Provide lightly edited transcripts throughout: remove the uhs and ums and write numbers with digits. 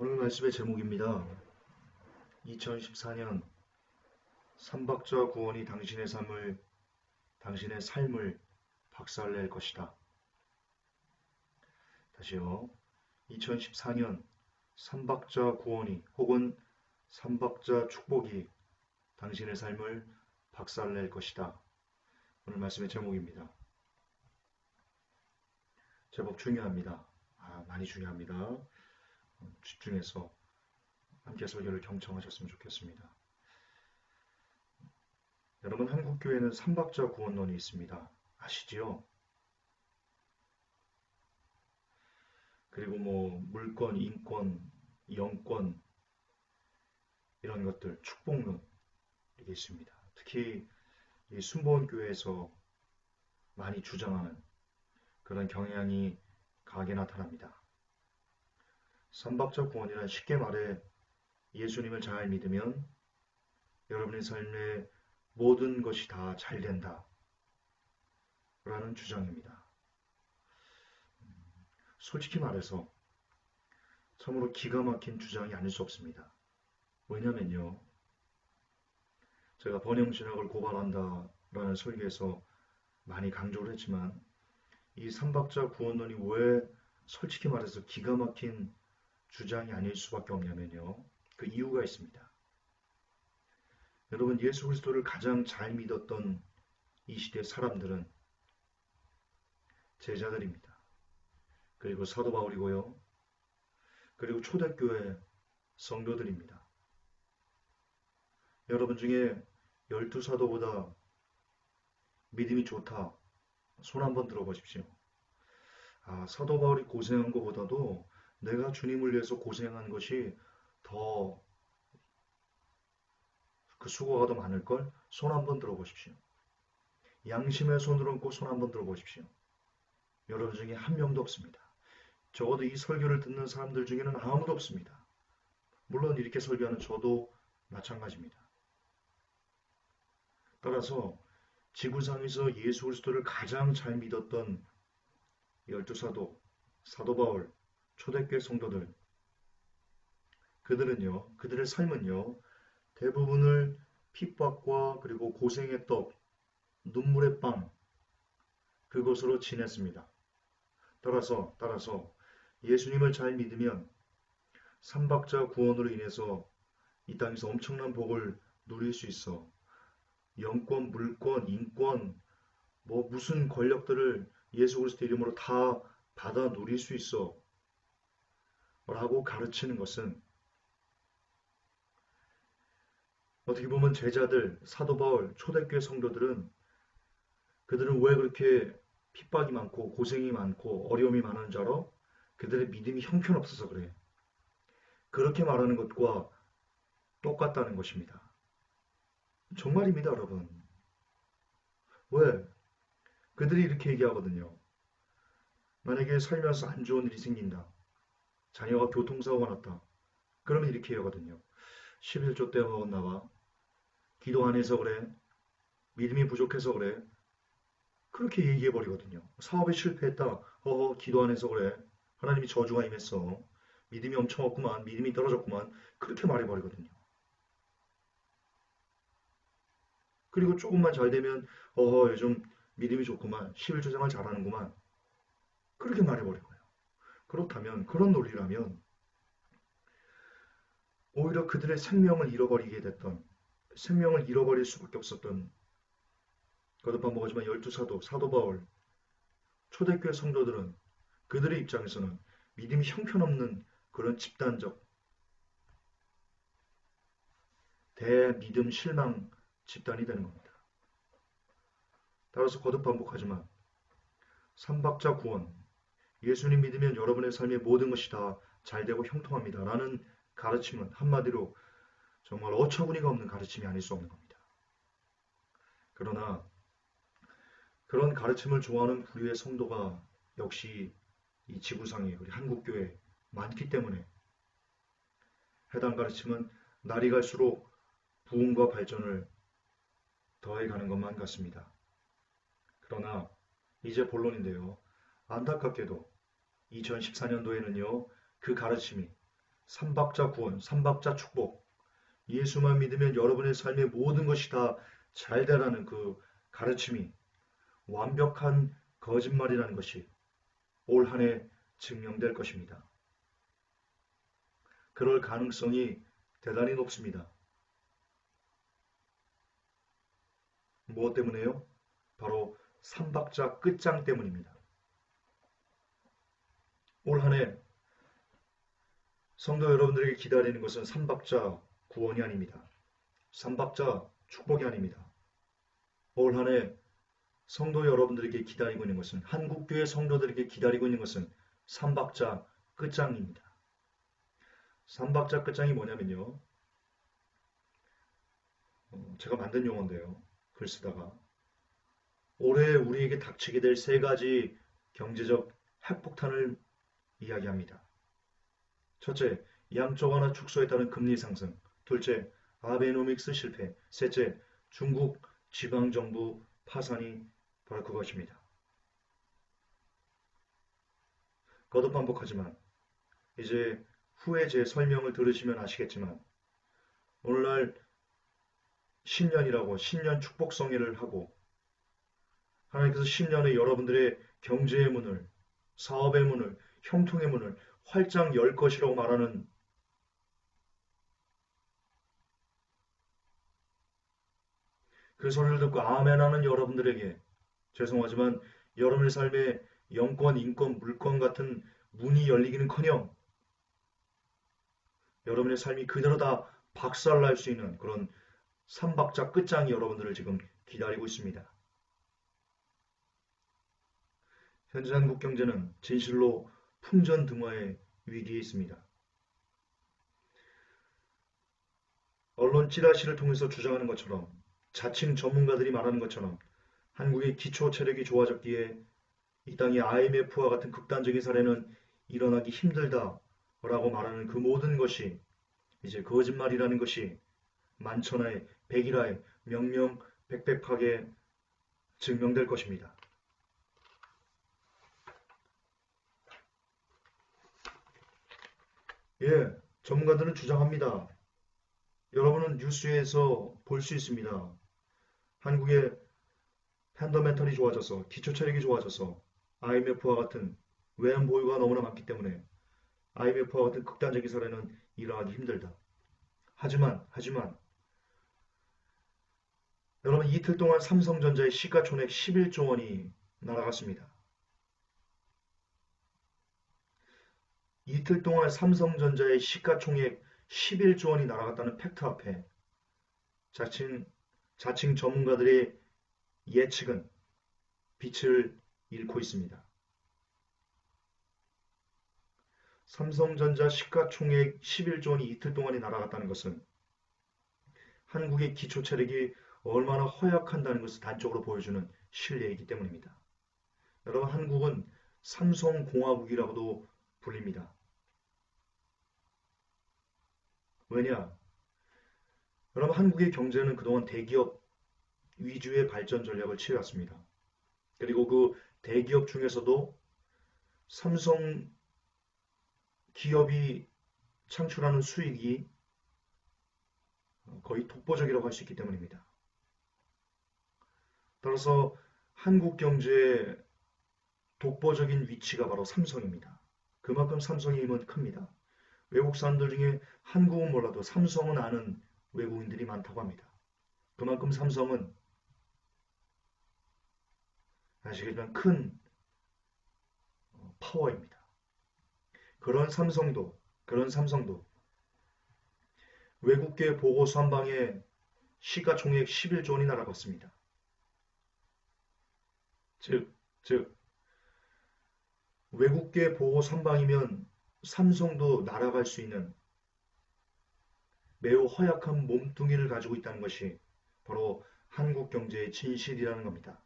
오늘 말씀의 제목입니다. 2014년 삼박자 구원이 당신의 삶을 박살낼 것이다. 다시요. 2014년 삼박자 구원이 혹은 삼박자 축복이 당신의 삶을 박살낼 것이다. 오늘 말씀의 제목입니다. 제법 중요합니다. 많이 중요합니다. 집중해서 함께 설교를 경청하셨으면 좋겠습니다. 여러분, 한국교회는 삼박자 구원론이 있습니다. 아시지요? 그리고 물권, 인권, 영권 이런 것들, 축복론 이게 있습니다. 특히 이 순복음교회에서 많이 주장하는 그런 경향이 강하게 나타납니다. 삼박자 구원이란 쉽게 말해 예수님을 잘 믿으면 여러분의 삶에 모든 것이 다 잘 된다 라는 주장입니다. 솔직히 말해서 참으로 기가 막힌 주장이 아닐 수 없습니다. 왜냐면요, 제가 번영신학을 고발한다 라는 설교에서 많이 강조를 했지만 이 삼박자 구원론이 왜 솔직히 말해서 기가 막힌 주장이 아닐 수밖에 없냐면요, 그 이유가 있습니다. 여러분, 예수 그리스도를 가장 잘 믿었던 이 시대 사람들은 제자들입니다. 그리고 사도 바울이고요. 그리고 초대교회 성도들입니다. 여러분 중에 12사도보다 믿음이 좋다, 손 한번 들어보십시오. 사도 바울이 고생한 것보다도 내가 주님을 위해서 고생한 것이 더 그 수고가 더 많을걸? 손 한번 들어보십시오. 양심의 손을 얹고 손 한번 들어보십시오. 여러분 중에 한 명도 없습니다. 적어도 이 설교를 듣는 사람들 중에는 아무도 없습니다. 물론 이렇게 설교하는 저도 마찬가지입니다. 따라서 지구상에서 예수 그리스도를 가장 잘 믿었던 12사도, 사도 바울, 초대교회 성도들, 그들의 삶은요, 대부분을 핍박과 그리고 고생의 떡, 눈물의 빵, 그것으로 지냈습니다. 따라서 예수님을 잘 믿으면 삼박자 구원으로 인해서 이 땅에서 엄청난 복을 누릴 수 있어. 영권, 물권, 인권, 무슨 권력들을 예수 그리스도 이름으로 다 받아 누릴 수 있어 라고 가르치는 것은 어떻게 보면 제자들, 사도 바울, 초대교회 성도들은 그들은 왜 그렇게 핍박이 많고 고생이 많고 어려움이 많은 줄 알아? 그들의 믿음이 형편없어서 그래. 그렇게 말하는 것과 똑같다는 것입니다. 정말입니다, 여러분. 왜? 그들이 이렇게 얘기하거든요. 만약에 살면서 안 좋은 일이 생긴다. 자녀가 교통사고가 났다. 그러면 이렇게 하거든요. 11조 때가 먹었나 봐. 기도 안 해서 그래. 믿음이 부족해서 그래. 그렇게 얘기해버리거든요. 사업에 실패했다. 기도 안 해서 그래. 하나님이 저주가 임했어. 믿음이 엄청 없구만. 믿음이 떨어졌구만. 그렇게 말해버리거든요. 그리고 조금만 잘 되면 요즘 믿음이 좋구만. 11조 생활 잘하는구만. 그렇게 말해버린 거예요. 그렇다면, 그런 논리라면 오히려 그들의 생명을 잃어버릴 수밖에 없었던, 거듭 반복하지만 12사도, 사도 바울, 초대교회 성도들은 그들의 입장에서는 믿음이 형편없는 그런 집단적 대믿음 실망 집단이 되는 겁니다. 따라서 거듭 반복하지만 삼박자 구원, 예수님 믿으면 여러분의 삶의 모든 것이 다 잘되고 형통합니다 라는 가르침은 한마디로 정말 어처구니가 없는 가르침이 아닐 수 없는 겁니다. 그러나 그런 가르침을 좋아하는 부류의 성도가 역시 이 지구상에 우리 한국교회에 많기 때문에 해당 가르침은 날이 갈수록 부흥과 발전을 더해가는 것만 같습니다. 그러나 이제 본론인데요. 안타깝게도 2014년도에는요. 그 가르침이 삼박자 구원, 삼박자 축복, 예수만 믿으면 여러분의 삶의 모든 것이 다 잘 되라는 그 가르침이 완벽한 거짓말이라는 것이 올 한 해 증명될 것입니다. 그럴 가능성이 대단히 높습니다. 무엇 때문에요? 바로 삼박자 끝장 때문입니다. 올 한 해 성도 여러분들에게 기다리는 것은 삼박자 구원이 아닙니다. 삼박자 축복이 아닙니다. 올 한 해 성도 여러분들에게 기다리고 있는 것은 한국교회 성도들에게 기다리고 있는 것은 삼박자 끝장입니다. 삼박자 끝장이 뭐냐면요. 제가 만든 용어인데요. 글 쓰다가 올해 우리에게 닥치게 될 세 가지 경제적 핵폭탄을 이야기합니다. 첫째, 양적 완화 축소에 따른 금리 상승. 둘째, 아베노믹스 실패. 셋째, 중국 지방정부 파산이 바로 그것입니다. 거듭 반복하지만 이제 후에 제 설명을 들으시면 아시겠지만 오늘날 신년이라고 신년 축복성회를 하고 하나님께서 신년에 여러분들의 경제의 문을, 사업의 문을, 형통의 문을 활짝 열 것이라고 말하는 그 소리를 듣고 아멘하는 여러분들에게 죄송하지만 여러분의 삶에 영권, 인권, 물권 같은 문이 열리기는커녕 여러분의 삶이 그대로 다 박살날 수 있는 그런 삼박자 끝장이 여러분들을 지금 기다리고 있습니다. 현재 한국 경제는 진실로 풍전등화의 위기에 있습니다. 언론 찌라시를 통해서 주장하는 것처럼 자칭 전문가들이 말하는 것처럼 한국의 기초 체력이 좋아졌기에 이 땅의 IMF와 같은 극단적인 사례는 일어나기 힘들다라고 말하는 그 모든 것이 이제 거짓말이라는 것이 만천하에 백일하에 명명백백하게 증명될 것입니다. 예, 전문가들은 주장합니다. 여러분은 뉴스에서 볼 수 있습니다. 한국의 펀더멘털이 좋아져서 기초 체력이 좋아져서 IMF와 같은 외환 보유가 너무나 많기 때문에 IMF와 같은 극단적인 사례는 일어나기 힘들다. 하지만 여러분 이틀 동안 삼성전자의 시가총액 11조 원이 날아갔습니다. 이틀 동안 삼성전자의 시가총액 11조 원이 날아갔다는 팩트 앞에 자칭 전문가들의 예측은 빛을 잃고 있습니다. 삼성전자 시가총액 11조 원이 이틀 동안이 날아갔다는 것은 한국의 기초 체력이 얼마나 허약한다는 것을 단적으로 보여주는 실례이기 때문입니다. 여러분 한국은 삼성공화국이라고도 불립니다. 왜냐? 여러분 한국의 경제는 그동안 대기업 위주의 발전 전략을 취해왔습니다. 그리고 그 대기업 중에서도 삼성 기업이 창출하는 수익이 거의 독보적이라고 할 수 있기 때문입니다. 따라서 한국 경제의 독보적인 위치가 바로 삼성입니다. 그만큼 삼성의 힘은 큽니다. 외국 사람들 중에 한국은 몰라도 삼성은 아는 외국인들이 많다고 합니다. 그만큼 삼성은 아시겠지만 큰 파워입니다. 그런 삼성도 외국계 보고서 한 방에 시가총액 11조 원이 날아갔습니다. 즉 외국계 보고서 한 방이면 삼성도 날아갈 수 있는 매우 허약한 몸뚱이를 가지고 있다는 것이 바로 한국 경제의 진실이라는 겁니다.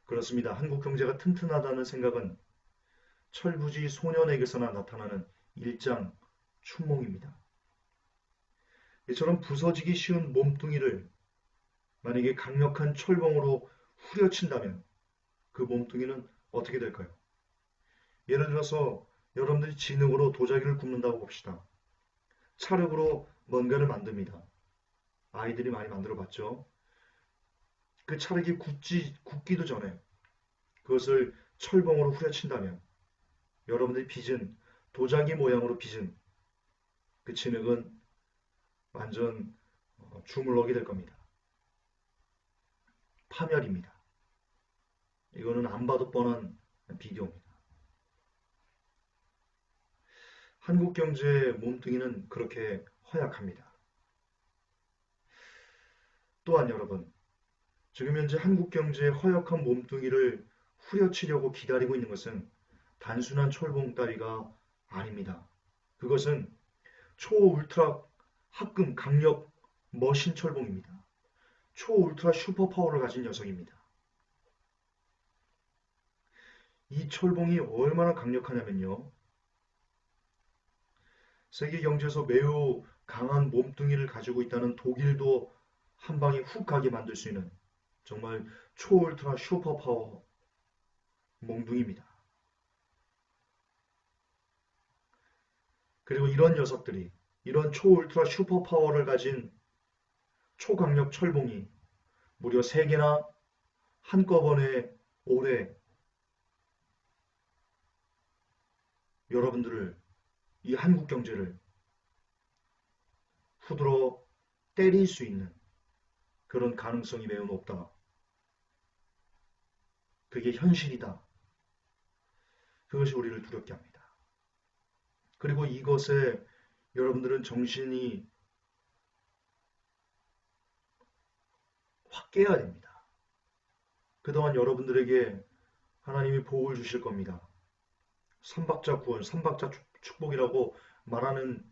그렇습니다. 한국 경제가 튼튼하다는 생각은 철부지 소년에게서나 나타나는 일장 춘몽입니다. 이처럼 부서지기 쉬운 몸뚱이를 만약에 강력한 철봉으로 후려친다면 그 몸뚱이는 어떻게 될까요? 예를 들어서 여러분들이 지능으로 도자기를 굽는다고 봅시다. 찰흙으로 뭔가를 만듭니다. 아이들이 많이 만들어 봤죠. 그 찰흙이 굳기도 전에 그것을 철봉으로 후려친다면 여러분들이 빚은 도자기 모양으로 빚은 그 진흙은 완전 주물럭이 될 겁니다. 파멸입니다. 이거는 안 봐도 뻔한 비디오입니다. 한국 경제의 몸뚱이는 그렇게 허약합니다. 또한 여러분, 지금 현재 한국 경제의 허약한 몸뚱이를 후려치려고 기다리고 있는 것은 단순한 철봉따위가 아닙니다. 그것은 초울트라 합금 강력 머신 철봉입니다. 초울트라 슈퍼파워를 가진 녀석입니다. 이 철봉이 얼마나 강력하냐면요. 세계 경제에서 매우 강한 몸뚱이를 가지고 있다는 독일도 한 방에 훅 가게 만들 수 있는 정말 초울트라 슈퍼파워 몽둥입니다. 그리고 이런 녀석들이 이런 초울트라 슈퍼파워를 가진 초강력 철봉이 무려 3개나 한꺼번에 올해 여러분들을 이 한국 경제를 후드러 때릴 수 있는 그런 가능성이 매우 높다. 그게 현실이다. 그것이 우리를 두렵게 합니다. 그리고 이것에 여러분들은 정신이 확 깨야 됩니다. 그동안 여러분들에게 하나님이 복을 주실 겁니다. 삼박자 구원, 삼박자 축복이라고 말하는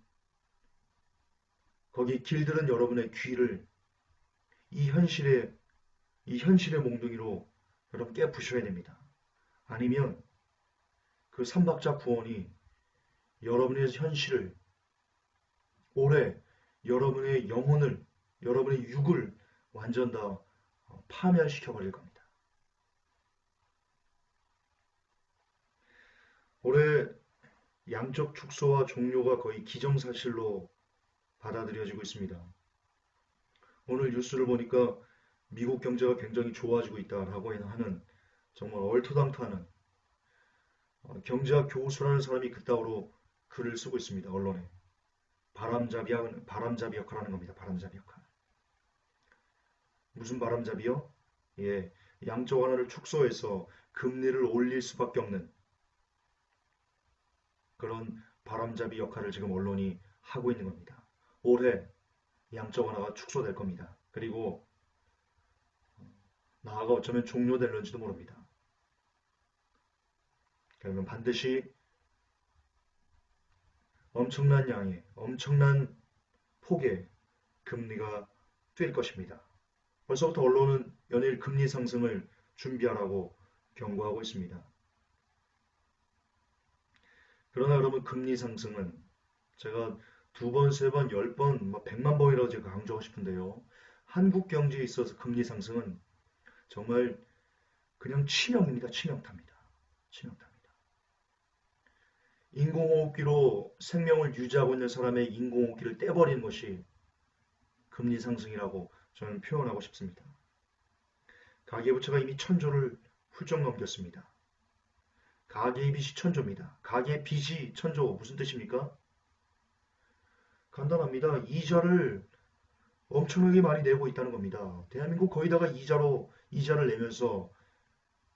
거기 길들은 여러분의 귀를 이 현실의 몽둥이로 여러분 깨부셔야 됩니다. 아니면 그 삼박자 구원이 여러분의 현실을 올해 여러분의 영혼을 여러분의 육을 완전 다 파멸시켜 버릴 겁니다. 올해 양적 축소와 종료가 거의 기정사실로 받아들여지고 있습니다. 오늘 뉴스를 보니까 미국 경제가 굉장히 좋아지고 있다라고 하는 정말 얼토당토하는 경제학 교수라는 사람이 그따위로 글을 쓰고 있습니다. 언론에. 바람잡이 역할하는 겁니다. 바람잡이 역할. 무슨 바람잡이요? 예, 양적 완화를 축소해서 금리를 올릴 수밖에 없는 그런 바람잡이 역할을 지금 언론이 하고 있는 겁니다. 올해 양적 완화가 축소될 겁니다. 그리고 나아가 어쩌면 종료될런지도 모릅니다. 그러면 반드시 엄청난 양의 엄청난 폭의 금리가 뛸 것입니다. 벌써부터 언론은 연일 금리 상승을 준비하라고 경고하고 있습니다. 그러나 여러분 금리 상승은 제가 2번, 3번, 10번, 100만 번이라고 제가 강조하고 싶은데요. 한국 경제에 있어서 금리 상승은 정말 그냥 치명입니다. 치명타입니다. 치명타입니다. 인공호흡기로 생명을 유지하고 있는 사람의 인공호흡기를 떼버리는 것이 금리 상승이라고 저는 표현하고 싶습니다. 가계부채가 이미 1000조를 훌쩍 넘겼습니다. 가계의 빚이 1000조입니다. 가계의 빚이 1000조 무슨 뜻입니까? 간단합니다. 이자를 엄청나게 많이 내고 있다는 겁니다. 대한민국 거의다가 이자를 내면서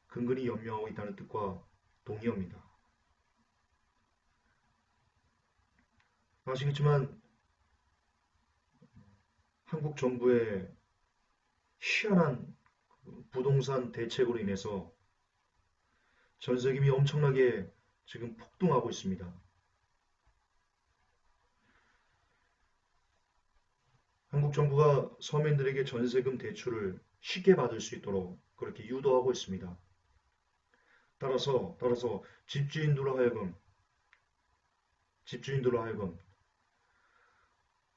근근히 연명하고 있다는 뜻과 동의어입니다. 아시겠지만 한국 정부의 희한한 부동산 대책으로 인해서 전세금이 엄청나게 지금 폭등하고 있습니다. 한국 정부가 서민들에게 전세금 대출을 쉽게 받을 수 있도록 그렇게 유도하고 있습니다. 따라서 집주인들로 하여금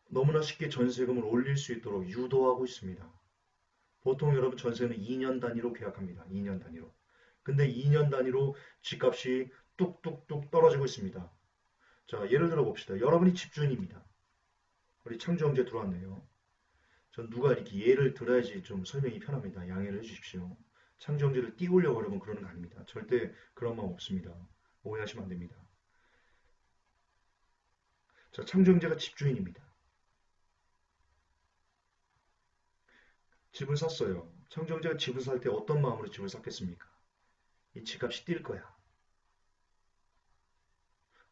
너무나 쉽게 전세금을 올릴 수 있도록 유도하고 있습니다. 보통 여러분 전세는 2년 단위로 계약합니다. 2년 단위로. 근데 2년 단위로 집값이 뚝뚝뚝 떨어져 떨어지고 있습니다. 자, 예를 들어 봅시다. 여러분이 집주인입니다. 우리 창조 형제 들어왔네요. 전 누가 이렇게 예를 들어야지 좀 설명이 편합니다. 양해를 해주십시오. 창조 형제를 띄우려고 여러분 그러는 거 아닙니다. 절대 그런 마음 없습니다. 오해하시면 안 됩니다. 자, 창조 형제가 집주인입니다. 집을 샀어요. 창조 형제가 집을 살 때 어떤 마음으로 집을 샀겠습니까? 이 집값이 뛸 거야.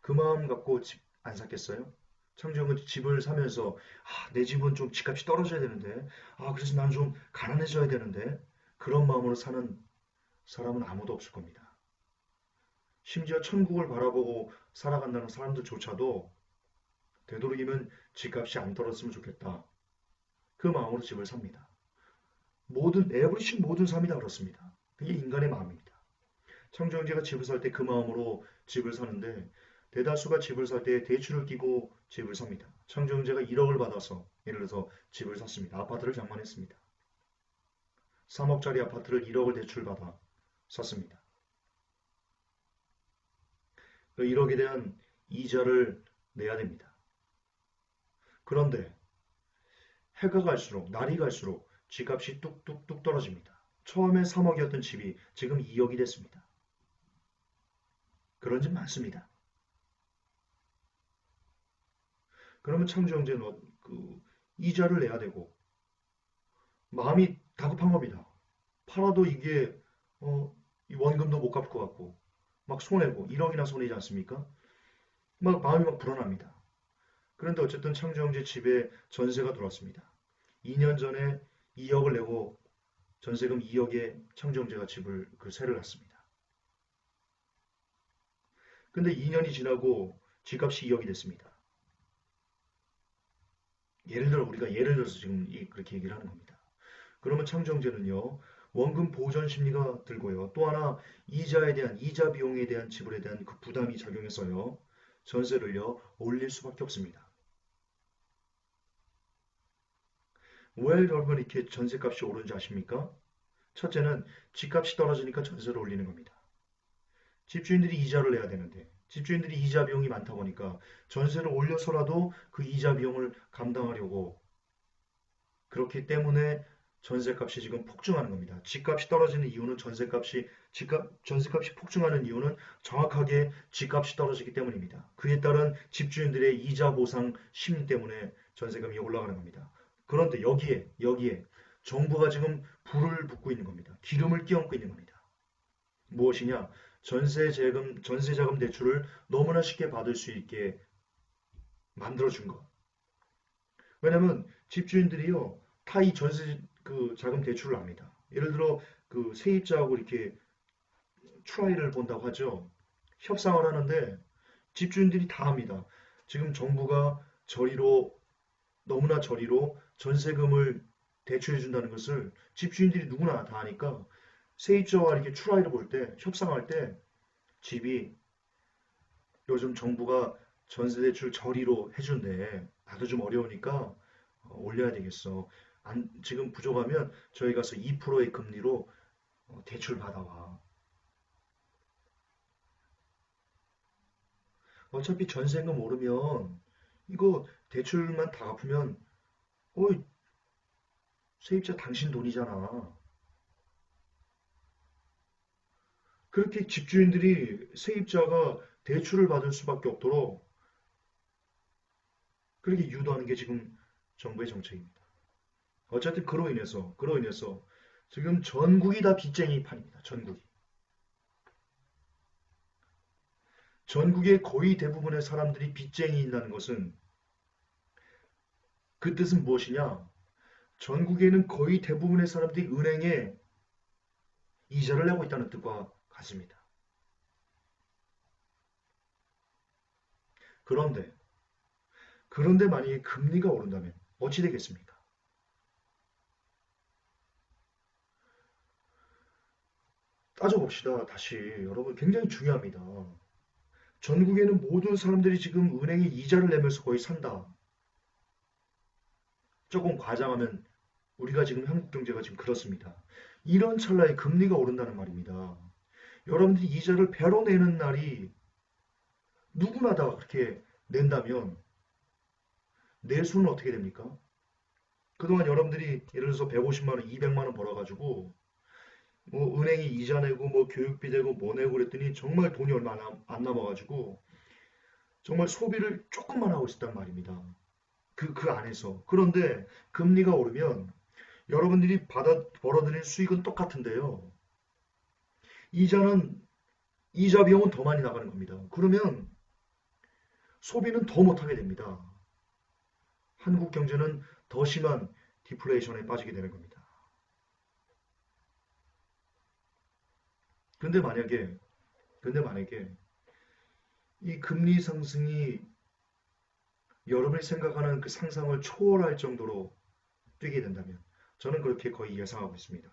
그 마음 갖고 집 안 샀겠어요? 창조형은 집을 사면서 내 집은 좀 집값이 떨어져야 되는데 그래서 난 좀 가난해져야 되는데 그런 마음으로 사는 사람은 아무도 없을 겁니다. 심지어 천국을 바라보고 살아간다는 사람들조차도 되도록이면 집값이 안 떨어졌으면 좋겠다. 그 마음으로 집을 삽니다. 에브리싱 모든 삶이 다 그렇습니다. 그게 인간의 마음입니다. 창조형제가 집을 살 때 그 마음으로 집을 사는데 대다수가 집을 살 때 대출을 끼고 집을 삽니다. 창조형제가 1억을 받아서 예를 들어서 집을 샀습니다. 아파트를 장만했습니다. 3억짜리 아파트를 1억을 대출받아 샀습니다. 그 1억에 대한 이자를 내야 됩니다. 그런데 해가 갈수록 날이 갈수록 집값이 뚝뚝뚝 떨어집니다. 처음에 3억이었던 집이 지금 2억이 됐습니다. 그런 집 많습니다. 그러면 창조형제는 이자를 내야 되고 마음이 다급한 겁니다. 팔아도 이게 이 원금도 못 갚을 것 같고 막 손해고 1억이나 손해지 않습니까? 막 마음이 막 불안합니다. 그런데 어쨌든 창조형제 집에 전세가 들어왔습니다. 2년 전에 2억을 내고 전세금 2억에 창조형제가 집을 세를 놨습니다. 근데 2년이 지나고 집값이 2억이 됐습니다. 우리가 예를 들어서 지금 그렇게 얘기를 하는 겁니다. 그러면 창조형제는요, 원금 보전 심리가 들고요. 또 하나 이자 비용에 대한 지불에 대한 그 부담이 작용해서요. 전세를요 올릴 수밖에 없습니다. 왜 여러분 이렇게 전세값이 오르는지 아십니까? 첫째는 집값이 떨어지니까 전세를 올리는 겁니다. 집주인들이 이자를 내야 되는데 집주인들이 이자 비용이 많다 보니까 전세를 올려서라도 그 이자 비용을 감당하려고 그렇기 때문에 전세값이 지금 폭증하는 겁니다. 집값이 떨어지는 이유는 전세값이 폭증하는 이유는 정확하게 집값이 떨어지기 때문입니다. 그에 따른 집주인들의 이자 보상 심리 때문에 전세금이 올라가는 겁니다. 그런데 여기에 정부가 지금 불을 붓고 있는 겁니다. 기름을 끼얹고 있는 겁니다. 무엇이냐? 전세자금 대출을 너무나 쉽게 받을 수 있게 만들어준 것. 왜냐면 집주인들이요, 다 이 전세 자금 대출을 압니다. 예를 들어 세입자하고 이렇게 트라이를 본다고 하죠. 협상을 하는데 집주인들이 다 합니다. 지금 정부가 너무나 저리로 전세금을 대출해 준다는 것을 집주인들이 누구나 다 아니까 세입자와 이렇게 트라이를 볼 때, 협상할 때 집이 요즘 정부가 전세대출 저리로 해준대. 나도 좀 어려우니까 올려야 되겠어. 지금 부족하면 저희 가서 2%의 금리로 대출 받아와. 어차피 전세금 오르면 이거 대출만 다 갚으면 어이, 세입자 당신 돈이잖아. 그렇게 집주인들이 세입자가 대출을 받을 수밖에 없도록 그렇게 유도하는 게 지금 정부의 정책입니다. 어쨌든 그로 인해서 지금 전국이 다 빚쟁이 판입니다. 전국이. 전국의 거의 대부분의 사람들이 빚쟁이인다는 것은 그 뜻은 무엇이냐? 전국에는 거의 대부분의 사람들이 은행에 이자를 내고 있다는 뜻과 같습니다. 그런데 만약에 금리가 오른다면 어찌 되겠습니까? 따져봅시다. 다시 여러분 굉장히 중요합니다. 전국에는 모든 사람들이 지금 은행에 이자를 내면서 거의 산다. 조금 과장하면 우리가 지금 한국 경제가 지금 그렇습니다. 이런 찰나에 금리가 오른다는 말입니다. 여러분들이 이자를 배로 내는 날이 누구나 다 그렇게 낸다면 내수는 어떻게 됩니까? 그동안 여러분들이 예를 들어서 150만 원, 200만 원 벌어가지고 뭐 은행이 이자 내고 뭐 교육비 내고 뭐 내고 그랬더니 정말 돈이 얼마 안 남아가지고 정말 소비를 조금만 하고 있었단 말입니다. 그 안에서. 그런데 금리가 오르면 여러분들이 벌어들인 수익은 똑같은데요. 이자는, 이자 비용은 더 많이 나가는 겁니다. 그러면 소비는 더 못하게 됩니다. 한국 경제는 더 심한 디플레이션에 빠지게 되는 겁니다. 근데 만약에, 근데 만약에 이 금리 상승이 여러분이 생각하는 그 상상을 초월할 정도로 뛰게 된다면 저는 그렇게 거의 예상하고 있습니다.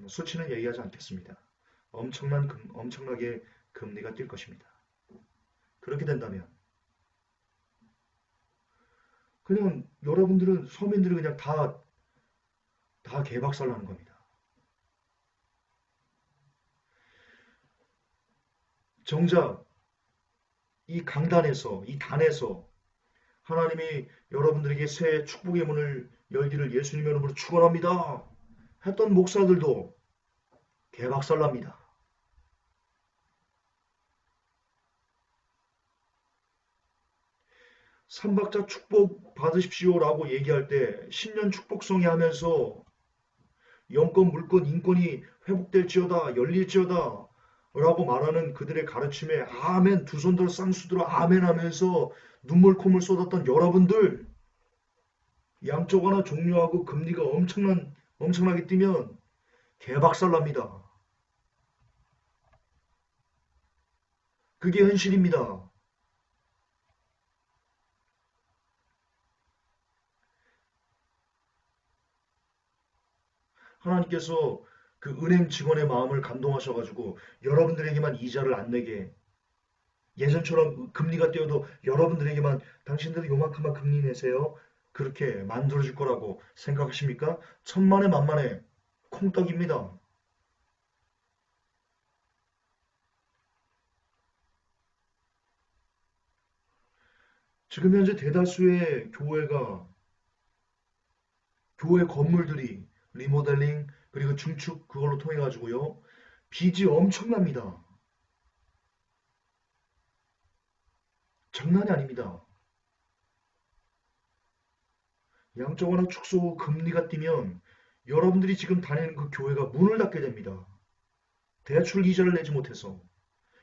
수치는 얘기하지 않겠습니다. 엄청나게 금리가 뛸 것입니다. 그렇게 된다면 그냥 여러분들은 서민들이 그냥 다 개박살나는 겁니다. 정작 이 강단에서 이 단에서 하나님이 여러분들에게 새 축복의 문을 열기를 예수님의 이름으로 축원합니다 했던 목사들도 개박살납니다. 삼박자 축복 받으십시오라고 얘기할 때 10년 축복성이 하면서 영권, 물권, 인권이 회복될지어다, 열릴지어다 라고 말하는 그들의 가르침에 아멘, 두 손 들어 쌍수들어 아멘 하면서 눈물 콧물 쏟았던 여러분들 양쪽 하나 종료하고 금리가 엄청나게 뛰면 개박살납니다. 그게 현실입니다. 하나님께서 그 은행 직원의 마음을 감동하셔가지고 여러분들에게만 이자를 안 내게 예전처럼 금리가 뛰어도 여러분들에게만 당신들이 요만큼만 금리 내세요. 그렇게 만들어줄 거라고 생각하십니까? 천만에 만만에 콩떡입니다. 지금 현재 대다수의 교회 건물들이 리모델링 그리고 증축 그걸로 통해 가지고요. 빚이 엄청납니다. 장난이 아닙니다. 양적 완화 축소 후 금리가 뛰면 여러분들이 지금 다니는 그 교회가 문을 닫게 됩니다. 대출 이자를 내지 못해서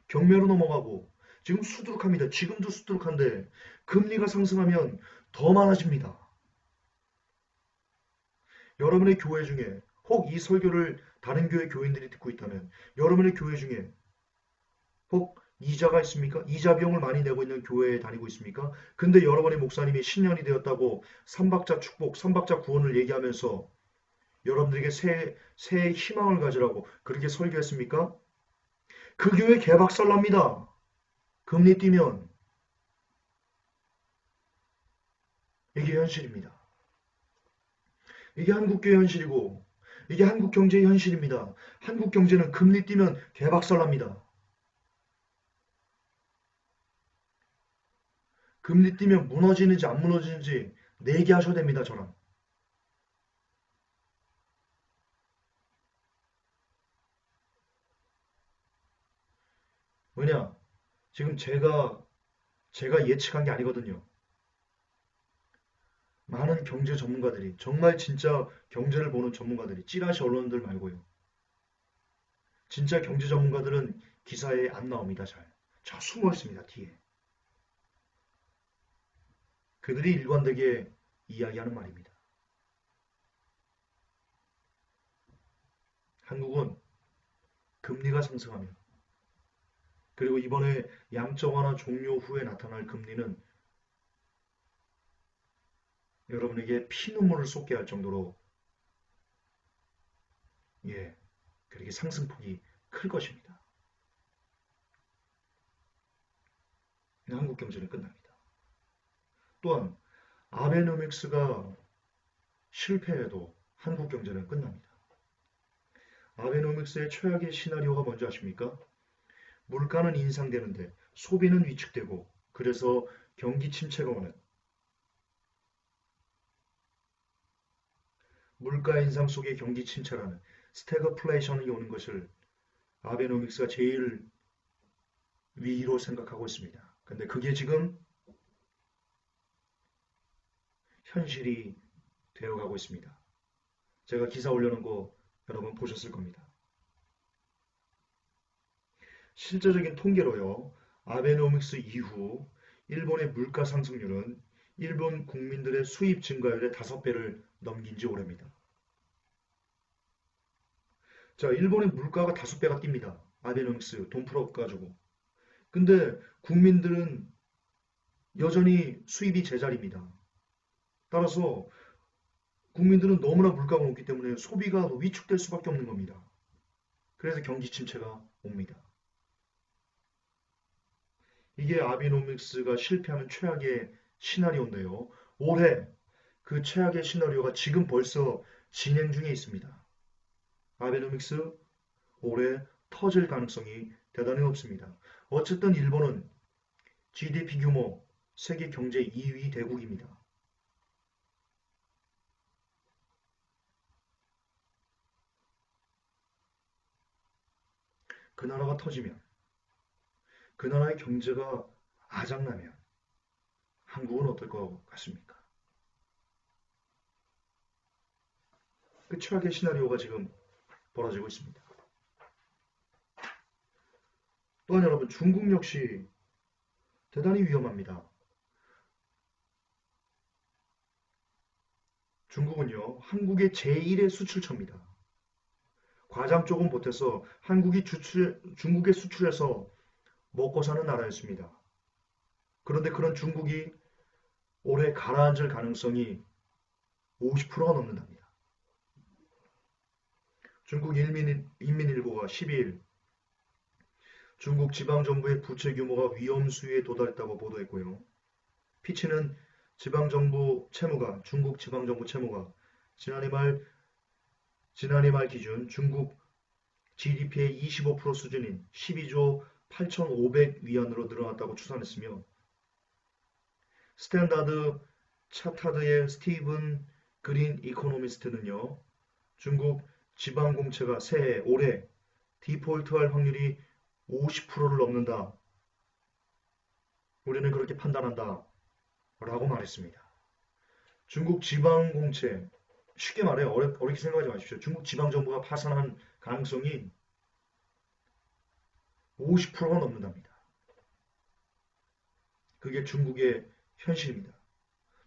경매로 넘어가고 지금 수두룩합니다. 지금도 수두룩한데 금리가 상승하면 더 많아집니다. 여러분의 교회 중에 혹 이 설교를 다른 교회 교인들이 듣고 있다면 여러분의 교회 중에 혹 이자가 있습니까? 이자 비용을 많이 내고 있는 교회에 다니고 있습니까? 근데 여러분의 목사님이 신년이 되었다고 삼박자 축복, 삼박자 구원을 얘기하면서 여러분들에게 새해 희망을 가지라고 그렇게 설교했습니까? 그 교회 개박살납니다. 금리 뛰면 이게 현실입니다. 이게 한국교회 현실이고 이게 한국 경제의 현실입니다. 한국 경제는 금리 뛰면 개박살납니다. 금리 뛰면 무너지는지 안 무너지는지 내기하셔야 됩니다. 저는. 왜냐? 지금 제가 예측한 게 아니거든요. 많은 경제 전문가들이 정말 진짜 경제를 보는 전문가들이 찌라시 언론들 말고요. 진짜 경제 전문가들은 기사에 안 나옵니다. 잘. 저 숨어 있습니다. 뒤에. 그들이 일관되게 이야기하는 말입니다. 한국은 금리가 상승하며 그리고 이번에 양적 완화 종료 후에 나타날 금리는 여러분에게 피눈물을 쏟게 할 정도로 예, 그렇게 상승폭이 클 것입니다. 한국 경제는 끝납니다. 또한 아베노믹스가 실패해도 한국 경제는 끝납니다. 아베노믹스의 최악의 시나리오가 뭔지 아십니까? 물가는 인상되는데 소비는 위축되고 그래서 경기 침체가 오는 물가 인상 속에 경기 침체라는 스태그플레이션이 오는 것을 아베노믹스가 제일 위로 생각하고 있습니다. 근데 그게 지금 현실이 되어가고 있습니다. 제가 기사 올려놓은 거 여러분 보셨을 겁니다. 실제적인 통계로요, 아베노믹스 이후 일본의 물가 상승률은 일본 국민들의 수입 증가율의 5배를 넘긴 지 오래입니다. 자, 일본의 물가가 5배가 뜁니다. 아베노믹스 돈 풀어가지고. 근데 국민들은 여전히 수입이 제자리입니다. 따라서 국민들은 너무나 물가가 높기 때문에 소비가 위축될 수밖에 없는 겁니다. 그래서 경기 침체가 옵니다. 이게 아베노믹스가 실패하는 최악의 시나리오인데요. 올해 그 최악의 시나리오가 지금 벌써 진행 중에 있습니다. 아베노믹스 올해 터질 가능성이 대단히 높습니다. 어쨌든 일본은 GDP 규모 세계 경제 2위 대국입니다. 그 나라가 터지면, 그 나라의 경제가 아작나면 한국은 어떨 것 같습니까? 그 최악의 시나리오가 지금 벌어지고 있습니다. 또한 여러분, 중국 역시 대단히 위험합니다. 중국은요, 한국의 제1의 수출처입니다. 과장 조금 보태서 중국에 수출해서 먹고 사는 나라였습니다. 그런데 그런 중국이 올해 가라앉을 가능성이 50%가 넘는답니다. 중국 인민일보가 12일 중국 지방정부의 부채 규모가 위험 수위에 도달했다고 보도했고요. 피치는 중국 지방정부 채무가 지난해 말 기준 중국 GDP의 25% 수준인 12조 8,500위안으로 늘어났다고 추산했으며 스탠다드 차타드의 스티븐 그린 이코노미스트는요. 중국 지방공채가 올해 디폴트할 확률이 50%를 넘는다. 우리는 그렇게 판단한다. 라고 말했습니다. 중국 지방공채, 쉽게 말해 어렵게 생각하지 마십시오. 중국 지방정부가 파산한 가능성이 50%가 넘는답니다. 그게 중국의 현실입니다.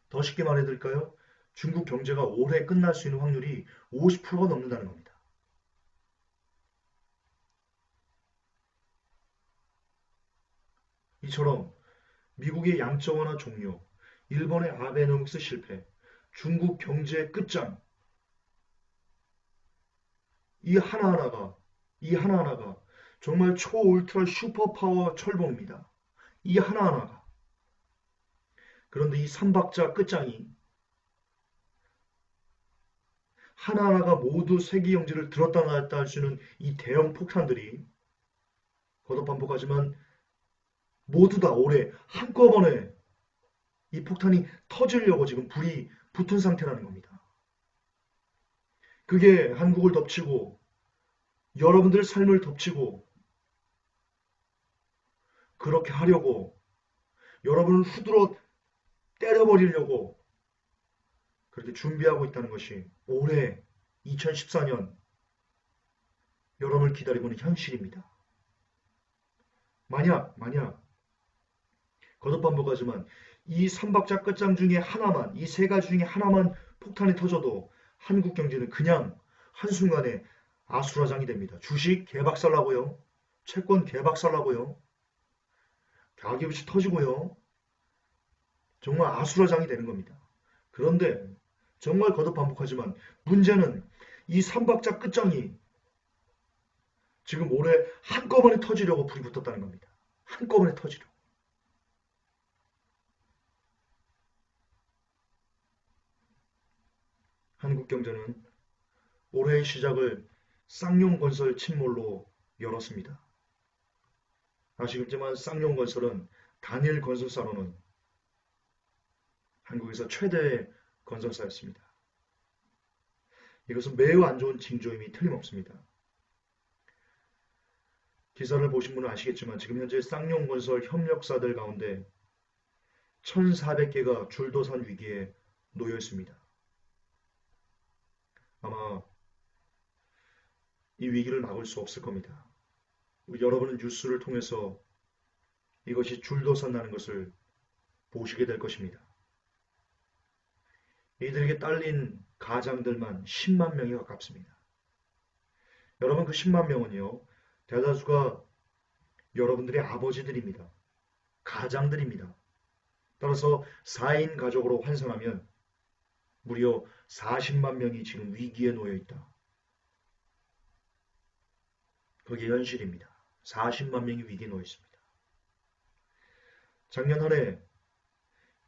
더 쉽게 말해드릴까요? 중국 경제가 올해 끝날 수 있는 확률이 50%가 넘는다는 겁니다. 이처럼 미국의 양적 완화 종료, 일본의 아베노믹스 실패, 중국 경제 끝장, 이 하나하나가 정말 초울트라 슈퍼파워 철봉입니다. 이 하나하나가. 그런데 이 삼박자 끝장이 하나하나가 모두 세계 경제를 들었다 놨다 할 수 있는 이 대형 폭탄들이 거듭 반복하지만 모두 다 올해 한꺼번에 이 폭탄이 터지려고 지금 불이 붙은 상태라는 겁니다. 그게 한국을 덮치고 여러분들 삶을 덮치고 그렇게 하려고 여러분을 후드러 때려버리려고 그렇게 준비하고 있다는 것이 올해 2014년 여러분을 기다리고 있는 현실입니다. 만약 거듭 반복하지만 이 삼박자 끝장 중에 하나만, 이 세 가지 중에 하나만 폭탄이 터져도 한국 경제는 그냥 한순간에 아수라장이 됩니다. 주식 개박살나고요. 채권 개박살나고요. 가계부채 터지고요. 정말 아수라장이 되는 겁니다. 그런데 정말 거듭 반복하지만 문제는 이 삼박자 끝장이 지금 올해 한꺼번에 터지려고 불이 붙었다는 겁니다. 한꺼번에 터지려고. 한국 경제는 올해의 시작을 쌍용건설 침몰로 열었습니다. 아시겠지만 쌍용건설은 단일 건설사로는 한국에서 최대의 건설사였습니다. 이것은 매우 안 좋은 징조임이 틀림없습니다. 기사를 보신 분은 아시겠지만 지금 현재 쌍용건설 협력사들 가운데 1,400개가 줄도산 위기에 놓여 있습니다. 아마 이 위기를 막을 수 없을 겁니다. 여러분은 뉴스를 통해서 이것이 줄도산 나는 것을 보시게 될 것입니다. 이들에게 딸린 가장들만 10만 명에 가깝습니다. 여러분 그 10만 명은요. 대다수가 여러분들의 아버지들입니다. 가장들입니다. 따라서 4인 가족으로 환산하면 무려 40만 명이 지금 위기에 놓여 있다. 그게 현실입니다. 40만 명이 위기에 놓여 있습니다. 작년 한 해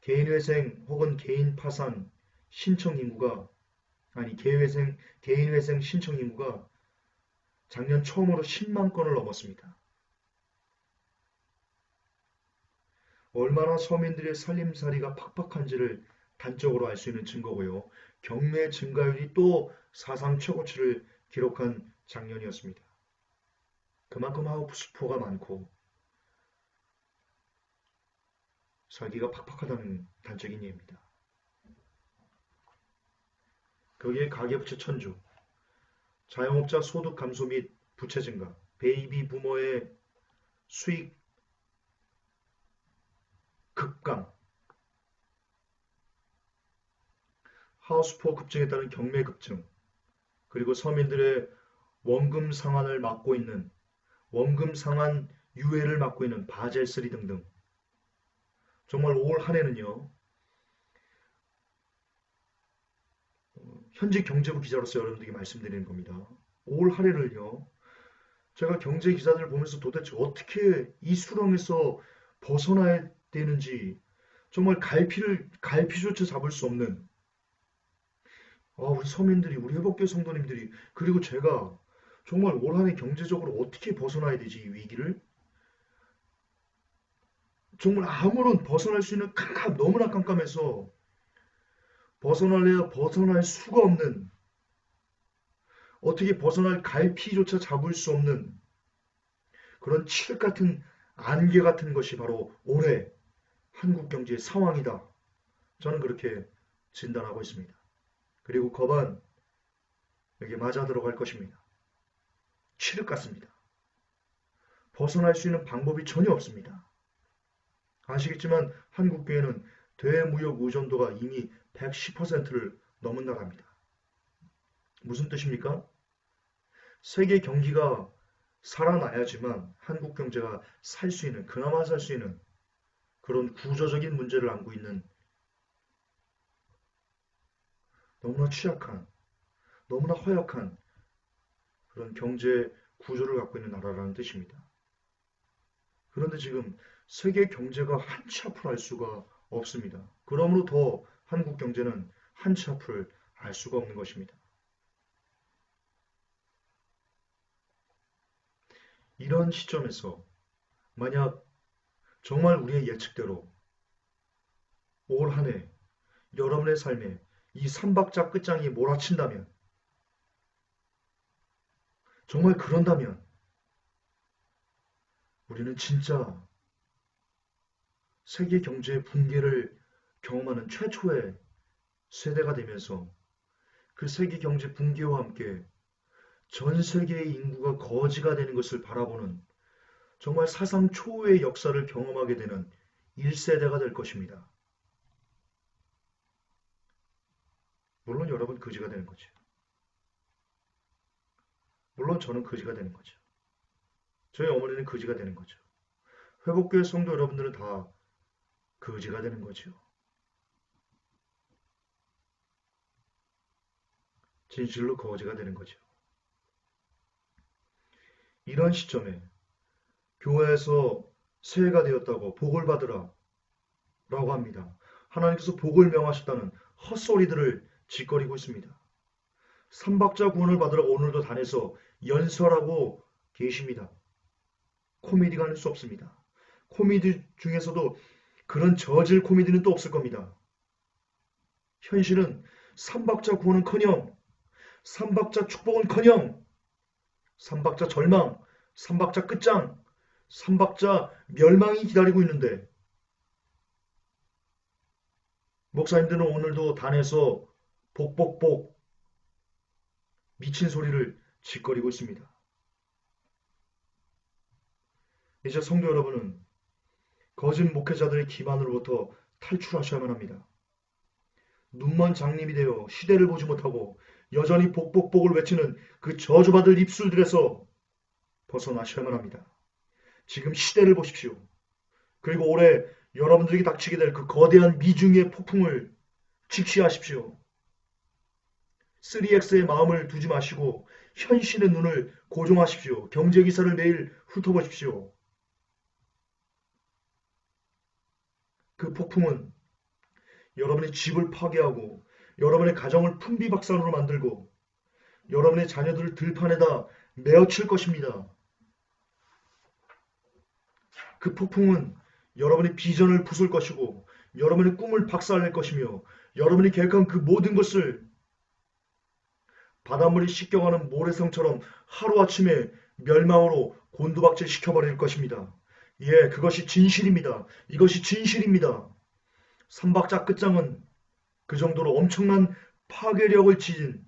개인회생 혹은 개인 파산 신청 인구가 개인회생 신청 인구가 작년 처음으로 10만 건을 넘었습니다. 얼마나 서민들의 살림살이가 팍팍한지를 단적으로 알 수 있는 증거고요. 경매 증가율이 또 사상 최고치를 기록한 작년이었습니다. 그만큼 하우스포가 많고 살기가 팍팍하다는 단적인 예입니다. 거기에 가계부채 천주, 자영업자 소득 감소 및 부채 증가, 베이비 부머의 수익 급감, 하우스포 급증에 따른 경매 급증, 그리고 서민들의 원금 상환을 막고 있는 원금 상환 유예를 막고 있는 바젤3 등등 정말 올 한 해는요. 현직 경제부 기자로서 여러분들에게 말씀드리는 겁니다. 올 한 해를요. 제가 경제 기사들을 보면서 도대체 어떻게 이 수렁에서 벗어나야 되는지 정말 갈피조차 잡을 수 없는 우리 서민들이 우리 회복교 성도님들이 그리고 제가 정말 올 한 해 경제적으로 어떻게 벗어나야 되지 이 위기를 정말 아무런 벗어날 수 있는 너무나 깜깜해서 벗어날래야 벗어날 수가 없는 어떻게 벗어날 갈피조차 잡을 수 없는 그런 칠흑 같은 안개 같은 것이 바로 올해 한국 경제의 상황이다. 저는 그렇게 진단하고 있습니다. 그리고 법안 여기에 맞아 들어갈 것입니다. 칠흑 같습니다. 벗어날 수 있는 방법이 전혀 없습니다. 아시겠지만 한국교회는 대무역 의존도가 이미 110%를 넘은 나라입니다. 무슨 뜻입니까? 세계 경기가 살아나야지만 한국 경제가 그나마 살 수 있는 그런 구조적인 문제를 안고 있는 너무나 취약한, 너무나 허약한 그런 경제 구조를 갖고 있는 나라라는 뜻입니다. 그런데 지금 세계 경제가 한치 앞을 알 수가 없습니다. 그러므로 더 한국 경제는 한치 앞을 알 수가 없는 것입니다. 이런 시점에서 만약 정말 우리의 예측대로 올 한 해 여러분의 삶에 이 삼박자 끝장이 몰아친다면 정말 그런다면 우리는 진짜 세계 경제의 붕괴를 경험하는 최초의 세대가 되면서 그 세계 경제 붕괴와 함께 전 세계의 인구가 거지가 되는 것을 바라보는 정말 사상 초유의 역사를 경험하게 되는 1세대가 될 것입니다. 물론 여러분 거지가 되는 거죠. 물론 저는 거지가 되는 거죠. 저희 어머니는 거지가 되는 거죠. 회복교회 성도 여러분들은 다 거지가 되는 거죠. 진실로 거지가 되는 거죠. 이런 시점에 교회에서 세해가 되었다고 복을 받으라 라고 합니다. 하나님께서 복을 명하셨다는 헛소리들을 짓거리고 있습니다. 삼박자 구원을 받으라고 오늘도 단에서 연설하고 계십니다. 코미디가 아닐 수 없습니다. 코미디 중에서도 그런 저질 코미디는 또 없을 겁니다. 현실은 삼박자 구원은커녕 삼박자 축복은커녕 삼박자 절망, 삼박자 끝장, 삼박자 멸망이 기다리고 있는데 목사님들은 오늘도 단에서 복복복 미친 소리를 짓거리고 있습니다. 이제 성도 여러분은 거짓 목회자들의 기만으로부터 탈출하셔야만 합니다. 눈먼 장님이 되어 시대를 보지 못하고 여전히 복복복을 외치는 그 저주받을 입술들에서 벗어나셔야만 합니다. 지금 시대를 보십시오. 그리고 올해 여러분들에게 닥치게 될 그 거대한 미중의 폭풍을 직시하십시오. 3X의 마음을 두지 마시고 현실의 눈을 고정하십시오. 경제기사를 매일 훑어보십시오. 그 폭풍은 여러분의 집을 파괴하고 여러분의 가정을 풍비박산으로 만들고 여러분의 자녀들을 들판에다 메어칠 것입니다. 그 폭풍은 여러분의 비전을 부술 것이고 여러분의 꿈을 박살낼 것이며 여러분이 계획한 그 모든 것을 바닷물이 씻겨가는 모래성처럼 하루아침에 멸망으로 곤두박질 시켜버릴 것입니다. 예, 그것이 진실입니다. 이것이 진실입니다. 삼박자 끝장은 그 정도로 엄청난 파괴력을 지닌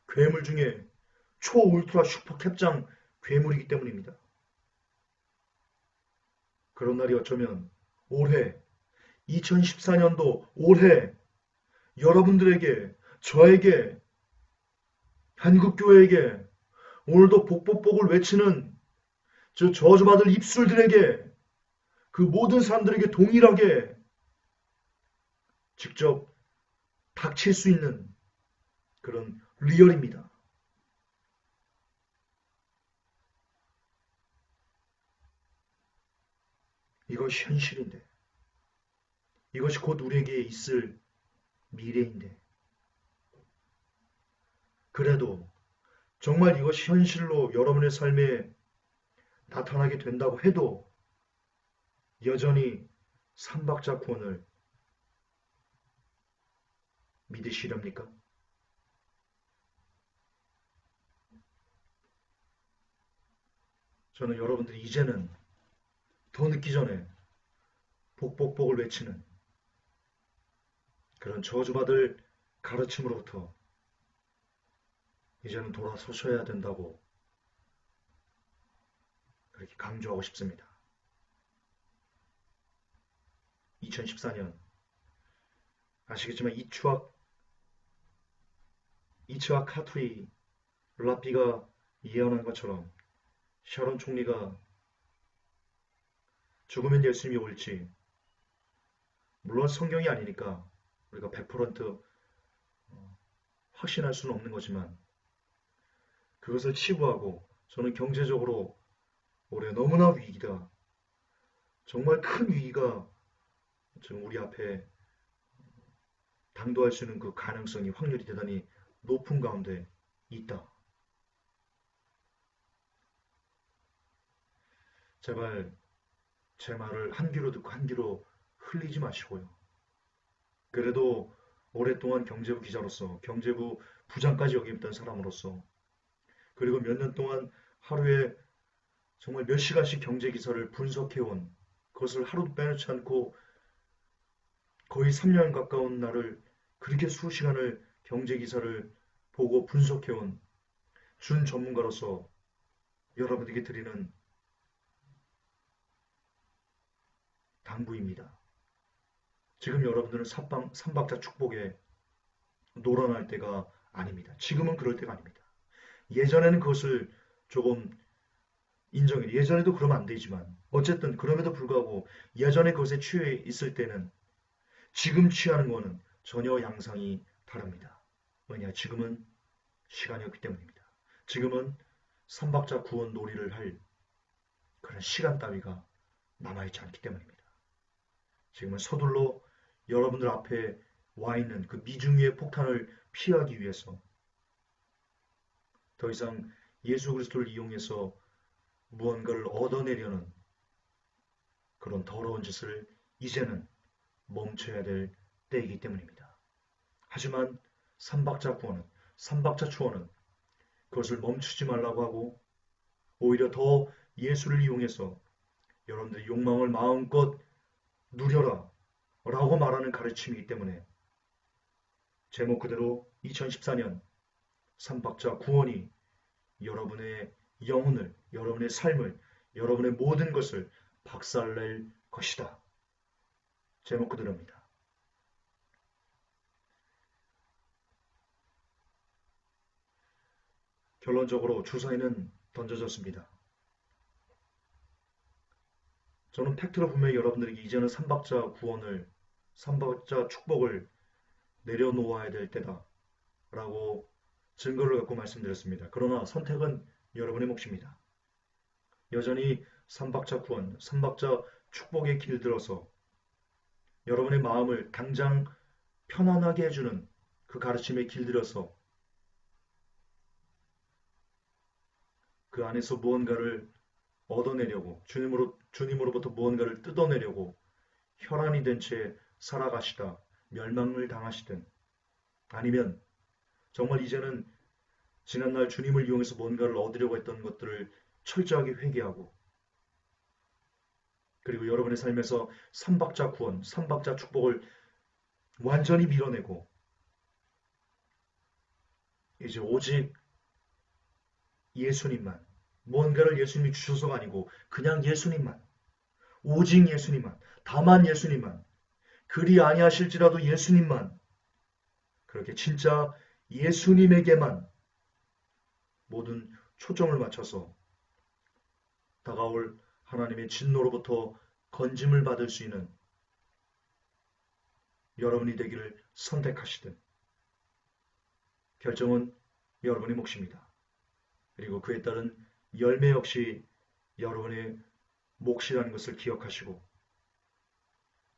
괴물 중에 초울트라 슈퍼 캡장 괴물이기 때문입니다. 그런 날이 어쩌면 올해 2014년도 올해 여러분들에게 저에게 한국교회에게 오늘도 복복복을 외치는 저 저주받을 입술들에게 그 모든 사람들에게 동일하게 직접 닥칠 수 있는 그런 리얼입니다. 이것이 현실인데 이것이 곧 우리에게 있을 미래인데 그래도 정말 이것이 현실로 여러분의 삶에 나타나게 된다고 해도 여전히 삼박자 구원을 믿으시렵니까? 저는 여러분들이 이제는 더 늦기 전에 복복복을 외치는 그런 저주받을 가르침으로부터 이제는 돌아서셔야 된다고 그렇게 강조하고 싶습니다. 2014년 아시겠지만 이츠학 카투이 랍비가 예언한 것처럼 샤론 총리가 죽으면 예수님이 올지 물론 성경이 아니니까 우리가 100% 확신할 수는 없는 거지만 그것을 치부하고 저는 경제적으로 올해 너무나 위기다. 정말 큰 위기가 지금 우리 앞에 당도할 수 있는 그 가능성이 확률이 대단히 높은 가운데 있다. 제발 제 말을 한 귀로 듣고 한 귀로 흘리지 마시고요. 그래도 오랫동안 경제부 기자로서 경제부 부장까지 역임했던 사람으로서 그리고 몇 년 동안 하루에 정말 몇 시간씩 경제기사를 분석해온 그것을 하루도 빼놓지 않고 거의 3년 가까운 날을 그렇게 수시간을 경제기사를 보고 분석해온 준 전문가로서 여러분에게 드리는 당부입니다. 지금 여러분들은 삼박자 축복에 놀아날 때가 아닙니다. 지금은 그럴 때가 아닙니다. 예전에는 그것을 조금 인정해요. 예전에도 그러면 안 되지만 어쨌든 그럼에도 불구하고 예전에 그것에 취해 있을 때는 지금 취하는 것은 전혀 양상이 다릅니다. 왜냐? 지금은 시간이 없기 때문입니다. 지금은 삼박자 구원 놀이를 할 그런 시간 따위가 남아있지 않기 때문입니다. 지금은 서둘러 여러분들 앞에 와 있는 그 미중의 폭탄을 피하기 위해서 더 이상 예수 그리스도를 이용해서 무언가를 얻어내려는 그런 더러운 짓을 이제는 멈춰야 될 때이기 때문입니다. 하지만 삼박자 구원은, 삼박자 추원은 그것을 멈추지 말라고 하고 오히려 더 예수를 이용해서 여러분들의 욕망을 마음껏 누려라 라고 말하는 가르침이기 때문에 제목 그대로 2014년 삼박자 구원이 여러분의 영혼을, 여러분의 삶을, 여러분의 모든 것을 박살낼 것이다. 제목 그대로입니다. 결론적으로 주사위는 던져졌습니다. 저는 팩트로 분명히 여러분들에게 이제는 삼박자 구원을, 삼박자 축복을 내려놓아야 될 때다 라고 증거를 갖고 말씀드렸습니다. 그러나 선택은 여러분의 몫입니다. 여전히 삼박자 구원, 삼박자 축복에 길들어서 여러분의 마음을 당장 편안하게 해주는 그 가르침에 길들여서 그 안에서 무언가를 얻어내려고 주님으로부터 무언가를 뜯어내려고 혈안이 된 채 살아가시다 멸망을 당하시든 아니면 정말 이제는 지난날 주님을 이용해서 뭔가를 얻으려고 했던 것들을 철저하게 회개하고 그리고 여러분의 삶에서 삼박자 구원, 삼박자 축복을 완전히 밀어내고 이제 오직 예수님만, 뭔가를 예수님이 주셔서가 아니고 그냥 예수님만, 오직 예수님만, 다만 예수님만, 그리 아니하실지라도 예수님만, 그렇게 진짜 예수님에게만 모든 초점을 맞춰서 다가올 하나님의 진노로부터 건짐을 받을 수 있는 여러분이 되기를 선택하시든 결정은 여러분의 몫입니다. 그리고 그에 따른 열매 역시 여러분의 몫이라는 것을 기억하시고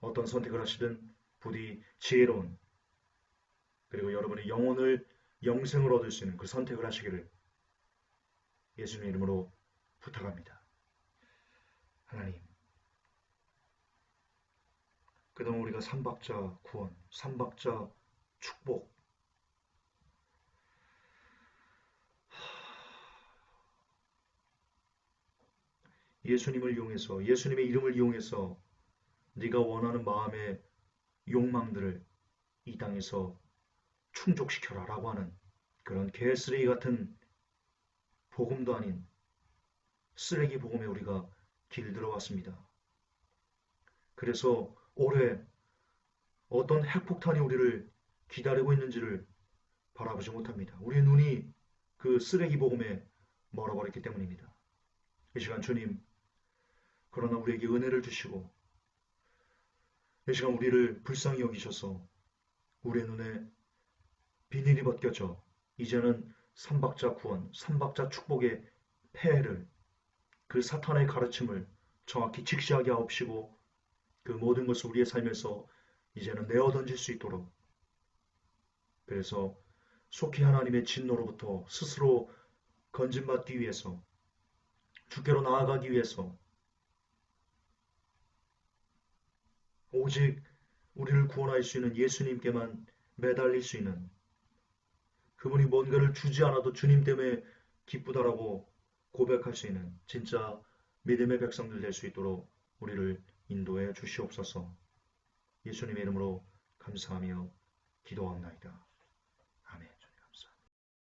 어떤 선택을 하시든 부디 지혜로운 그리고 여러분의 영생을 얻을 수 있는 그 선택을 하시기를 예수님의 이름으로 부탁합니다. 하나님, 그동안 우리가 삼박자 구원, 삼박자 축복, 예수님을 이용해서, 예수님의 이름을 이용해서 네가 원하는 마음의 욕망들을 이 땅에서 충족시켜라 라고 하는 그런 개쓰레기 같은 복음도 아닌 쓰레기 복음에 우리가 길들어왔습니다. 그래서 올해 어떤 핵폭탄이 우리를 기다리고 있는지를 바라보지 못합니다. 우리의 눈이 그 쓰레기 복음에 멀어버렸기 때문입니다. 이 시간 주님, 그러나 우리에게 은혜를 주시고 이 시간 우리를 불쌍히 여기셔서 우리의 눈에 비닐이 벗겨져 이제는 삼박자 구원, 삼박자 축복의 폐해를 그 사탄의 가르침을 정확히 직시하게 하옵시고 그 모든 것을 우리의 삶에서 이제는 내어 던질 수 있도록 그래서 속히 하나님의 진노로부터 스스로 건짐받기 위해서 주께로 나아가기 위해서 오직 우리를 구원할 수 있는 예수님께만 매달릴 수 있는 그분이 뭔가를 주지 않아도 주님 때문에 기쁘다라고 고백할 수 있는 진짜 믿음의 백성들 될 수 있도록 우리를 인도해 주시옵소서. 예수님의 이름으로 감사하며 기도합나이다.